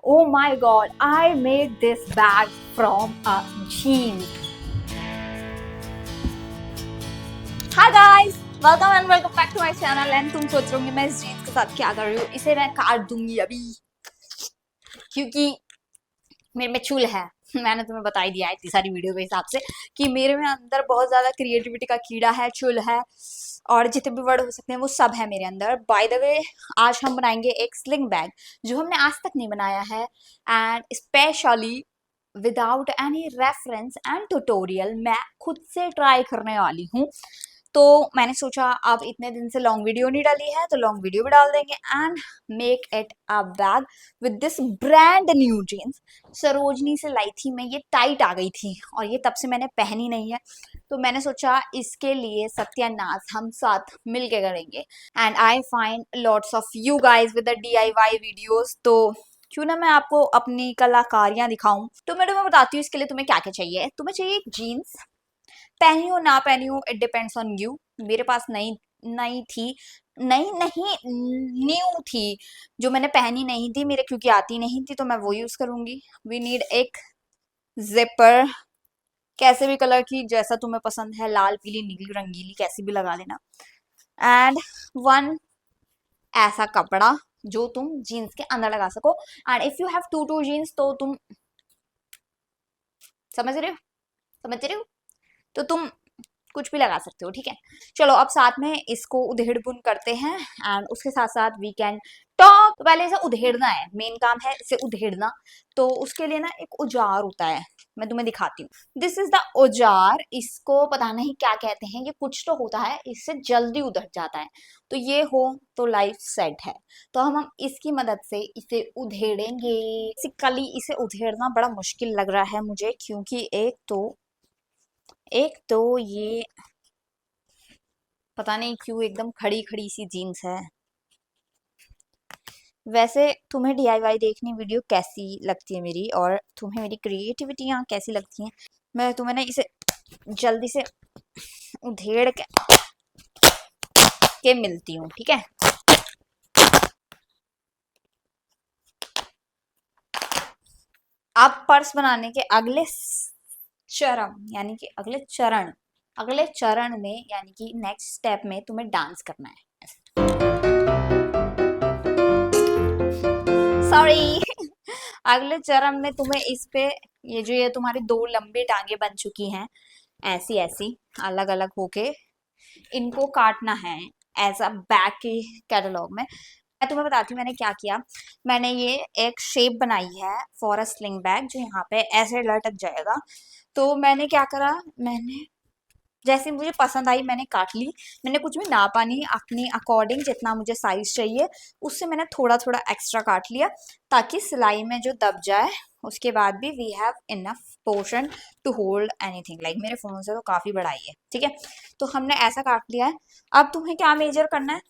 Oh my god, I made this bag from a jean. Hi guys, welcome and welcome back to my channel. And तुम सोच रहे होंगे मैं इस jeans के साथ क्या कर रही हूँ, इसे मैं काट दूंगी अभी क्योंकि मेरे में चुल है। मैंने तुम्हें बता ही दिया है इतनी सारी वीडियो के हिसाब से कि मेरे में अंदर बहुत ज्यादा क्रिएटिविटी का कीड़ा है, चुल है और जितने भी वर्ड हो सकते हैं वो सब है मेरे अंदर। बाय द वे, आज हम बनाएंगे एक स्लिंग बैग जो हमने आज तक नहीं बनाया है, and specially without any reference and tutorial मैं खुद से ट्राई करने वाली हूँ। तो मैंने सोचा अब इतने दिन से लॉन्ग वीडियो नहीं डाली है तो लॉन्ग वीडियो भी डाल देंगे and make it a bag with this brand new jeans. Sarojini से लाई थी मैं, ये टाइट आ गई थी और ये तब से मैंने पहनी नहीं है, तो मैंने सोचा इसके लिए सत्यानाश हम साथ मिलके करेंगे। And I find lots of you guys with the DIY videos, तो क्यों ना मैं आपको अपनी कलाकारियां दिखाऊं। तो मैं तुम्हें बताती हूँ इसके लिए तुम्हें क्या क्या चाहिए। तुम्हें चाहिए एक जीन्स, पहनी हो ना पहनी हो इट डिपेंड्स ऑन यू। मेरे पास नई नई थी, नहीं नहीं न्यू थी, जो मैंने पहनी नहीं थी मेरे क्योंकि आती नहीं थी तो मैं वो यूज करूंगी। वी नीड एक जिपर, कैसे भी कलर की, जैसा तुम्हें पसंद है, लाल पीली नीली रंगीली कैसी भी लगा लेना। एंड वन ऐसा कपड़ा जो तुम जीन्स के अंदर लगा सको। And if you have two jeans तो तुम समझ रहे हो, समझ रहे हो, तो तुम कुछ भी लगा सकते हो, ठीक है। चलो अब साथ में इसको उधेड़ बुन करते हैं एंड उसके साथ साथ वी कैन टॉक। तो पहले इसे उधेड़ना है, मेन काम है इसे उधेड़ना। तो उसके लिए ना एक औजार होता है, मैं तुम्हें दिखाती हूँ। दिस इज द औजार, इसको पता नहीं क्या कहते हैं, ये कुछ तो होता है, इससे जल्दी उधड़ जाता है। तो ये हो तो लाइफ सेट है। तो हम इसकी मदद से इसे उधेड़ेंगे। बेसिकली इसे उधेड़ना बड़ा मुश्किल लग रहा है मुझे क्योंकि एक तो ये पता नहीं क्यों एकदम खड़ी खड़ी सी जीन्स है। वैसे तुम्हें DIY देखनी वीडियो कैसी लगती है मेरी, और तुम्हें मेरी क्रिएटिविटियाँ कैसी लगती हैं, मैं तुम्हें ना इसे जल्दी से उधेड़ के मिलती हूँ, ठीक है। अब पर्स बनाने के अगले चरण यानी कि अगले चरण में यानी कि नेक्स्ट स्टेप में तुम्हें डांस करना है। सॉरी अगले चरण में तुम्हें इस पे ये तुम्हारी दो लंबी टांगे बन चुकी हैं, ऐसी ऐसी अलग अलग होके इनको काटना है ऐसा बैक के कैटलॉग में। मैं तुम्हें बताती हूँ मैंने क्या किया। मैंने ये एक शेप बनाई है फॉर अ स्लिंग बैग जो यहाँ पे ऐसे लटक जाएगा। तो मैंने क्या करा, मैंने जैसे मुझे पसंद आई मैंने काट ली। मैंने कुछ भी नापा नहीं, अपनी अकॉर्डिंग जितना मुझे साइज चाहिए उससे मैंने थोड़ा थोड़ा एक्स्ट्रा काट लिया ताकि सिलाई में जो दब जाए उसके बाद भी we have enough portion to hold anything. Like मेरे फोन से तो काफी बड़ा ही है, ठीक है। तो हमने ऐसा काट लिया है। अब तुम्हें क्या मेजर करना है,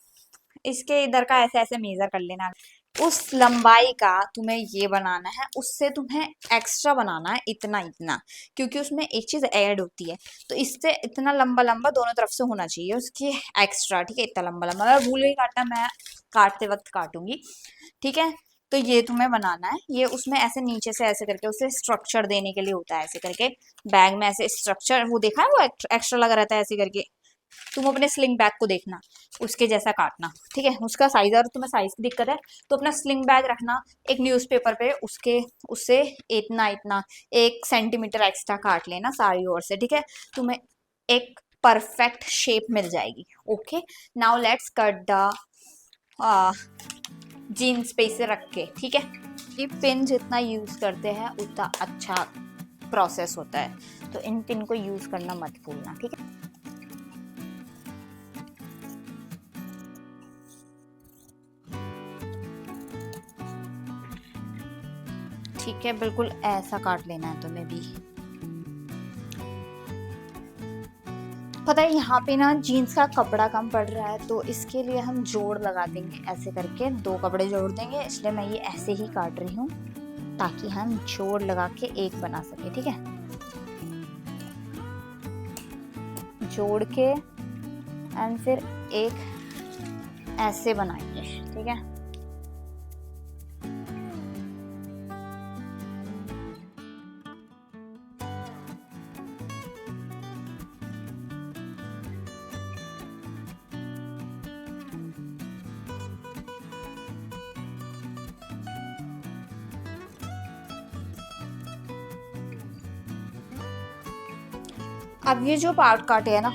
इसके इधर का ऐसे ऐसे मेजर कर लेना। उस लंबाई का तुम्हें ये बनाना है, उससे तुम्हें एक्स्ट्रा बनाना है इतना इतना, क्योंकि उसमें एक चीज ऐड होती है। तो इससे इतना लंबा लंबा दोनों तरफ से होना चाहिए उसकी एक्स्ट्रा, ठीक है। इतना लंबा लंबा, अगर भूल गई काटना मैं काटते वक्त काटूंगी, ठीक है। तो ये तुम्हें बनाना है, ये उसमें ऐसे नीचे से ऐसे करके उसे स्ट्रक्चर देने के लिए होता है, ऐसे करके बैग में ऐसे स्ट्रक्चर, वो देखा है वो एक्स्ट्रा लगा रहता है ऐसे करके। तुम अपने स्लिंग बैग को देखना, उसके जैसा काटना, ठीक है। उसका साइज, अगर तुम्हें साइज की दिक्कत है तो अपना स्लिंग बैग रखना एक न्यूज़पेपर पे, उसके उससे इतना इतना 1 सेंटीमीटर एक्स्ट्रा काट लेना सारी ओर से, ठीक है। तुम्हें एक परफेक्ट शेप मिल जाएगी। Okay, now let's cut the jeans पे इसे रख के, ठीक है। ये पिन जितना यूज करते हैं उतना अच्छा प्रोसेस होता है, तो इन पिन को यूज करना मत भूलना, ठीक है। ठीक है, बिल्कुल ऐसा काट लेना है तुम्हें भी। पता है यहाँ पे ना जीन्स का कपड़ा कम पड़ रहा है तो इसके लिए हम जोड़ लगा देंगे, ऐसे करके 2 कपड़े जोड़ देंगे, इसलिए मैं ये ऐसे ही काट रही हूँ ताकि हम जोड़ लगा के एक बना सके, ठीक है। जोड़ के एंड फिर एक ऐसे बनाएंगे, ठीक है। अब ये जो पार्ट काटे है ना,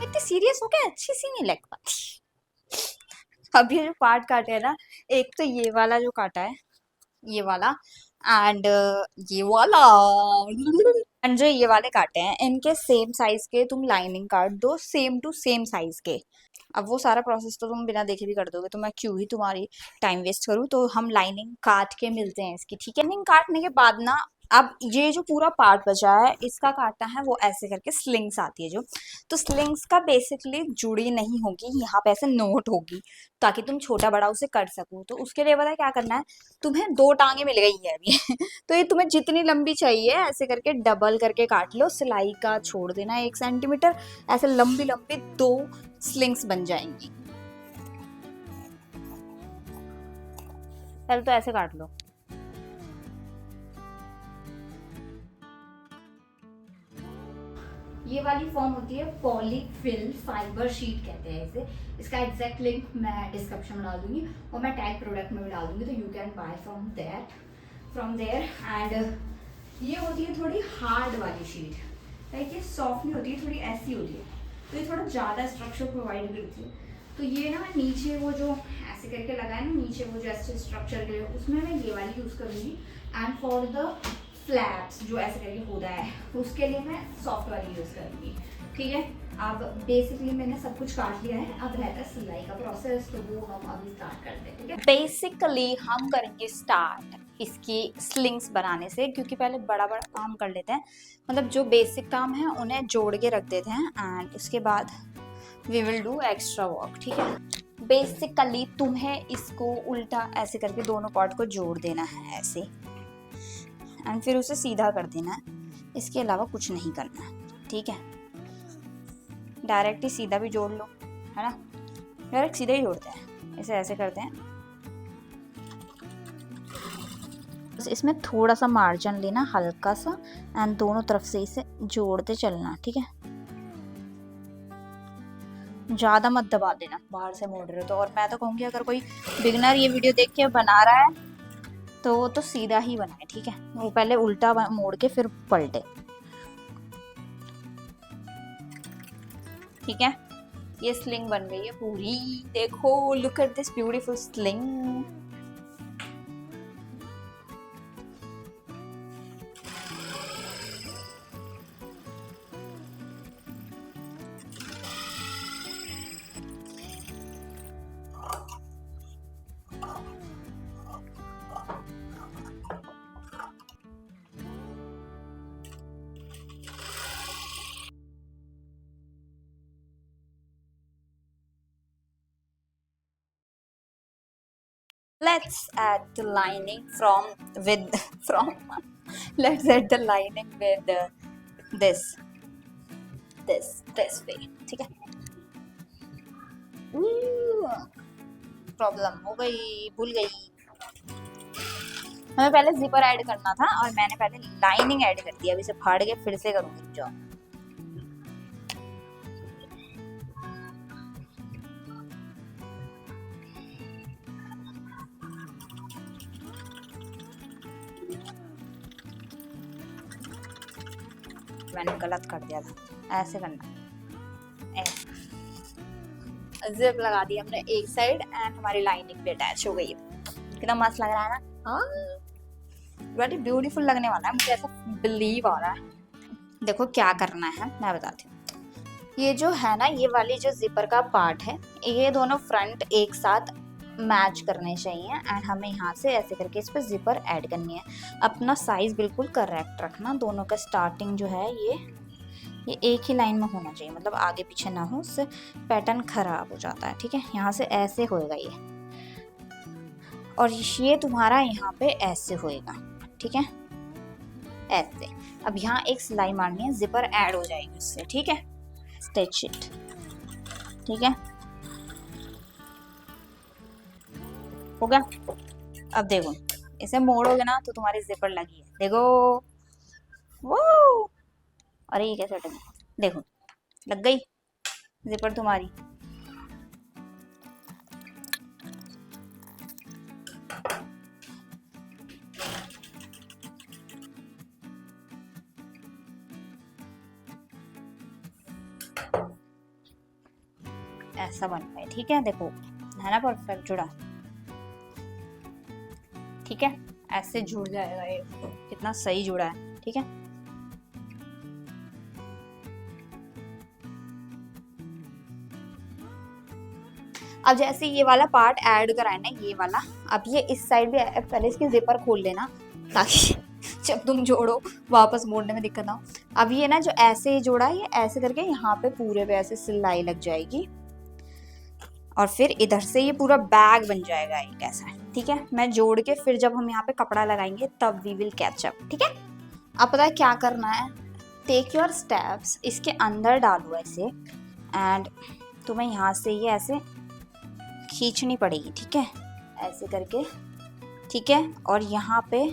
इतनी सीरियस हो के अच्छी सी नहीं लग पाती। अब ये जो पार्ट काटे है ना, एक तो ये वाला जो काटा है, ये वाला, एंड ये वाला, एंड जो ये वाले काटे हैं, इनके सेम साइज के तुम लाइनिंग काट दो, सेम टू सेम साइज के। अब वो सारा प्रोसेस तो तुम बिना देखे भी कर दोगे, तो मैं क्यों ही तुम्हारी टाइम वेस्ट करूँ। तो हम लाइनिंग काट के मिलते हैं इसकी, ठीक है। लाइनिंग काटने के बाद ना, अब ये जो पूरा पार्ट बचा है इसका काटना है, वो ऐसे करके स्लिंग्स आती है जो, तो स्लिंग्स का बेसिकली जुड़ी नहीं होगी, यहाँ पे ऐसे नोट होगी, ताकि तुम छोटा बड़ा उसे कर सको। तो उसके लिए पता है क्या करना है, तुम्हें दो टांगे मिल गई है अभी तो ये तुम्हें जितनी लंबी चाहिए ऐसे करके डबल करके काट लो, सिलाई का छोड़ देना 1 सेंटीमीटर, ऐसे लंबी लंबी दो स्लिंग्स बन जाएंगी। पहले तो ऐसे काट लो। ये वाली फॉर्म होती है पॉलीफिल फाइबर शीट कहते हैं इसे। इसका एग्जैक्ट लिंक मैं डिस्क्रिप्शन में डाल दूंगी, और मैं टैग प्रोडक्ट में भी डाल दूंगी, तो you can buy from there. And ये होती है थोड़ी हार्ड वाली शीट, लाइक ये सॉफ्ट नहीं होती है, थोड़ी ऐसी होती है, तो ये थोड़ा ज़्यादा स्ट्रक्चर प्रोवाइड करती है। तो ये ना मैं नीचे वो जो ऐसे करके लगाए ना, नीचे वो जो ऐसे स्ट्रक्चर के लिए, उसमें मैं ये वाली यूज़ करूँगी। एंड फॉर द फ्लैप्स जो ऐसे करके होता है, उसके लिए मैं सॉफ्ट वाली यूज़ करूँगी, ठीक है। अब बेसिकली मैंने सब कुछ काट लिया है, अब रहता है सिलाई का प्रोसेस, तो वो हम अभी स्टार्ट करते हैं, ठीक है। बेसिकली हम करेंगे स्टार्ट इसकी स्लिंग्स बनाने से, क्योंकि पहले बड़ा बड़ा काम कर लेते हैं, मतलब जो बेसिक काम है उन्हें जोड़ के रख देते हैं, एंड उसके बाद we will do extra work, ठीक है। बेसिकली तुम्हें इसको उल्टा ऐसे करके दोनों पार्ट को जोड़ देना है ऐसे, एंड फिर उसे सीधा कर देना है, इसके अलावा कुछ नहीं करना है, ठीक है। डायरेक्ट ही सीधा भी जोड़ लो, है ना, डायरेक्ट सीधा ही जोड़ते हैं, इसे ऐसे करते हैं। इसमें थोड़ा सा मार्जिन लेना, हल्का सा, एंड दोनों तरफ से इसे जोड़ते चलना, ठीक है। ज़्यादा मत दबा देना, बाहर से मोड़ रहे हो तो। और मैं तो कहूँगी अगर कोई बिगनर ये वीडियो देख के बना रहा है तो वो तो सीधा ही बनाए, ठीक है, वो पहले उल्टा मोड़ के फिर पलटे, ठीक है। ये स्लिंग बन गई है पूरी, देखो, look at this beautiful sling. Let's add the lining from let's add the lining with this this way, ठीक है। प्रॉब्लम हो गई, भूल गई, हमें पहले जिपर ऐड करना था और मैंने पहले लाइनिंग ऐड कर दिया, अभी इसे फाड़ के फिर से करूंगी, जाओ। मैंने गलत कर दिया था, ऐसे करना, ऐसे जिप लगा दी हमने एक साइड, एंड हमारी लाइनिंग भी अटैच हो गई है। कितना मस्त लग रहा है ना, बड़ी ब्यूटीफुल लगने वाला है, मुझे ऐसा बिलीव आ रहा है। देखो क्या करना है मैं बताती हूँ। ये जो है ना, ये वाली जो जिपर का पार्ट है, ये दोनों फ्रंट एक साथ मैच करने चाहिए, एंड हमें यहाँ से ऐसे करके इस पर जिपर ऐड करनी है। अपना साइज बिल्कुल करेक्ट रखना, दोनों का स्टार्टिंग जो है ये एक ही लाइन में होना चाहिए, मतलब आगे पीछे ना हो, उससे पैटर्न खराब हो जाता है, ठीक है। यहाँ से ऐसे होएगा ये, और ये तुम्हारा यहाँ पे ऐसे होएगा, ठीक है, ऐसे। अब यहाँ एक सिलाई मारनी है, जिपर ऐड हो जाएगी उससे, ठीक है। स्टिच इट, ठीक है, हो गया। अब देखो, इसे मोड़ोगे ना तो तुम्हारी जिपर लगी है, देखो, वो, अरे ये कैसे हटेगा, देखो लग गई जिपर तुम्हारी। ऐसा बन पाए। ठीक है, देखो है ना परफेक्ट जुड़ा। ठीक है, ऐसे जुड़ जाएगा ये, कितना सही जुड़ा है। ठीक है, अब जैसे ये वाला पार्ट ऐड कराए ना, ये वाला, अब ये इस साइड भी पहले इसकी जिपर खोल लेना ताकि जब तुम जोड़ो वापस मोड़ने में दिक्कत ना हो। अब ये ना जो ऐसे जोड़ा है, ये ऐसे करके यहाँ पे पूरे पे ऐसे सिलाई लग जाएगी और फिर इधर से ये पूरा बैग बन जाएगा एक ऐसा। ठीक है, मैं जोड़ के फिर जब हम यहाँ पे कपड़ा लगाएंगे तब वी विल कैच अप। ठीक है, अब पता है क्या करना है, टेक योर स्टेप्स, इसके अंदर डालो ऐसे एंड तुम्हें यहाँ से ये ऐसे खींचनी पड़ेगी। ठीक है, ऐसे करके। ठीक है, और यहाँ पे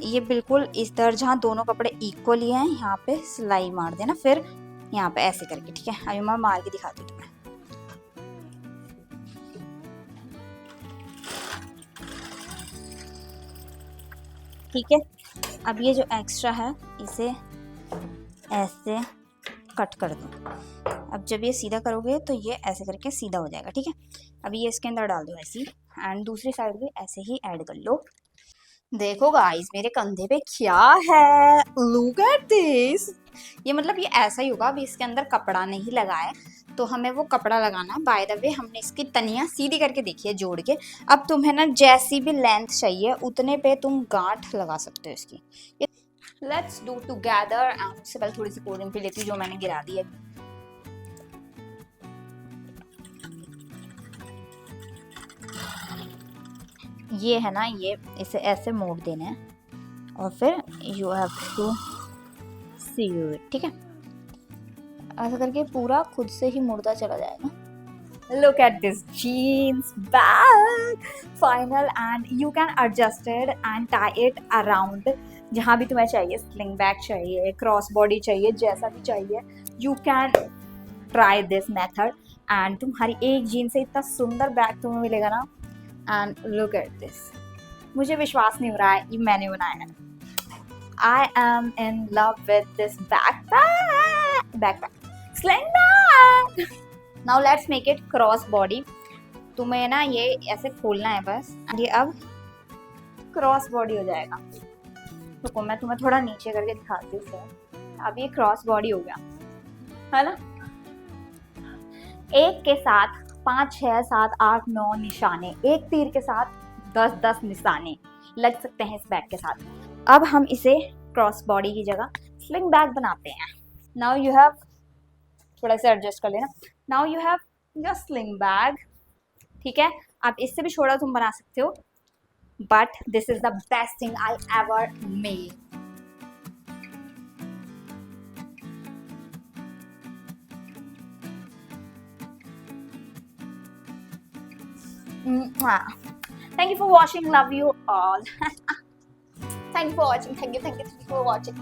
ये बिल्कुल इस तरह जहाँ दोनों कपड़े इक्वली हैं यहाँ पे सिलाई मार देना, फिर यहाँ पे ऐसे करके। ठीक है, अभी मैं मार के दिखाती हूँ तुम्हें। ठीक है, अब ये जो एक्स्ट्रा है इसे ऐसे कट कर दो। अब जब ये सीधा करोगे तो ये ऐसे करके सीधा हो जाएगा। ठीक है, अब ये इसके अंदर डाल दो ऐसे ही एंड दूसरी साइड भी ऐसे ही ऐड कर लो। देखो गाइस मेरे कंधे पे क्या है, लुक एट दिस। ये मतलब ये ऐसा ही होगा, अभी इसके अंदर कपड़ा नहीं लगा है तो हमें वो कपड़ा लगाना है। बाय द वे हमने इसकी तनियाँ सीधी करके देखी है जोड़ के। अब तुम्हें ना जैसी भी लेंथ चाहिए उतने पे तुम गांठ लगा सकते हो इसकी। Let's do together. उससे पहले थोड़ी सी कोल्ड ड्रिंक पी लेती हूँ जो मैंने गिरा दी है। ये है ना, ये इसे ऐसे मोड़ देना है और फिर you have to see it. ठीक है, ऐसा करके पूरा खुद से ही मुड़ता चला जाएगा। Look at this jeans bag final and you can adjust it and tie it around जहाँ भी तुम्हें चाहिए। स्लिंग बैग चाहिए, क्रॉस बॉडी चाहिए, जैसा भी चाहिए you can try this method and तुम्हारी एक जीन से इतना सुंदर बैग तुम्हें मिलेगा ना। and look at this, मुझे विश्वास नहीं हो रहा है ये मैंने बनाया है। I am in love with this backpack sling bag. Now let's make it cross body. तुम्हें ना ये ऐसे खोलना है बस, ये अब क्रॉस बॉडी हो जाएगा। रुको मैं तुम्हें थोड़ा नीचे करके दिखाती हूँ सर। अब ये क्रॉस बॉडी हो गया है ना। एक के साथ 5, 6, 7, 8, 9 निशाने, एक तीर के साथ 10 निशाने लग सकते हैं इस बैग के साथ। अब हम इसे क्रॉस बॉडी की जगह स्लिंग बैग बनाते हैं। नाउ यू हैव, थोड़ा सा एडजस्ट कर लेना। Now you have your sling bag. ठीक है, अब इससे भी छोटा तुम बना सकते हो but this is the best thing I ever made. Thank you for watching. Love you all. Thank you for watching. Thank you for watching.